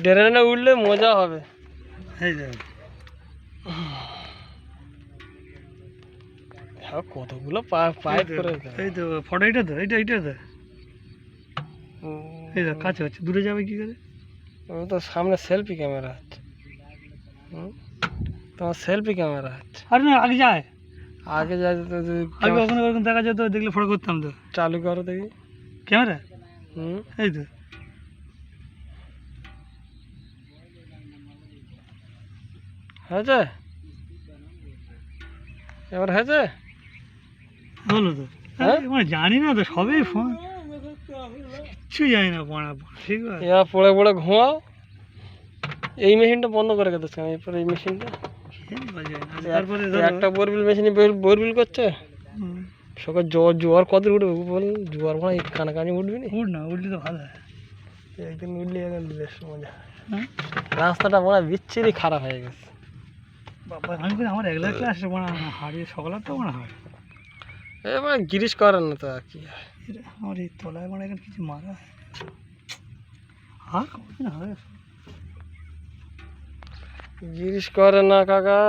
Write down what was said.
ড্রেনে উঠলে মজা হবে। এই দেখ কতগুলো পাইপ করে এই তো ফটো, এইটা তো এইটা তো এই দেখ কাছে হচ্ছে, দূরে যাবে কি করে? তো সামনে সেলফি ক্যামেরা হচ্ছে। তোমার সেলফি ক্যামেরা হচ্ছে। আরে না, আগে যায়, আগে যাই তো আগে ওখানে ওরকম দেখা যেত, দেখলে ফটো করতাম তো। চালু করো দেখি ক্যামেরা, এই তো হয়েছে, এবার হয়েছে। হলো তো। হ্যাঁ? মানে জানি না তো, সবই ফোন, কিচ্ছু জানি না পড়া। ঠিক আছে, এবার পড়ে পড়ে ঘুমাও। এই মেশিনটা বন্ধ করে গেছে এরপরে এই মেশিনটা। তারপরে একটা বোরবিল মেশিনে বোরবিল করছে। সকাল জোয়ার কত উঠবে বল? জোয়ার মানে কানাকানি উঠবি না? উঠ না, উঠলে তো ভালো হয়। একদিন উঠলে এখন বেশ মজা। রাস্তাটা মনে হয় বিচ্ছিরি খারাপ হয়ে গেছে। বাবা আমি বলি আমার রেগুলার ক্লাস হারিয়ে সকালে তো মনে হয় এবার গিরিশ করেন না তো আর কি। আমার এই তলায় মানে এখানে কিছু মারা হ্যাঁ হবে। গিরিশ করে না কাকা।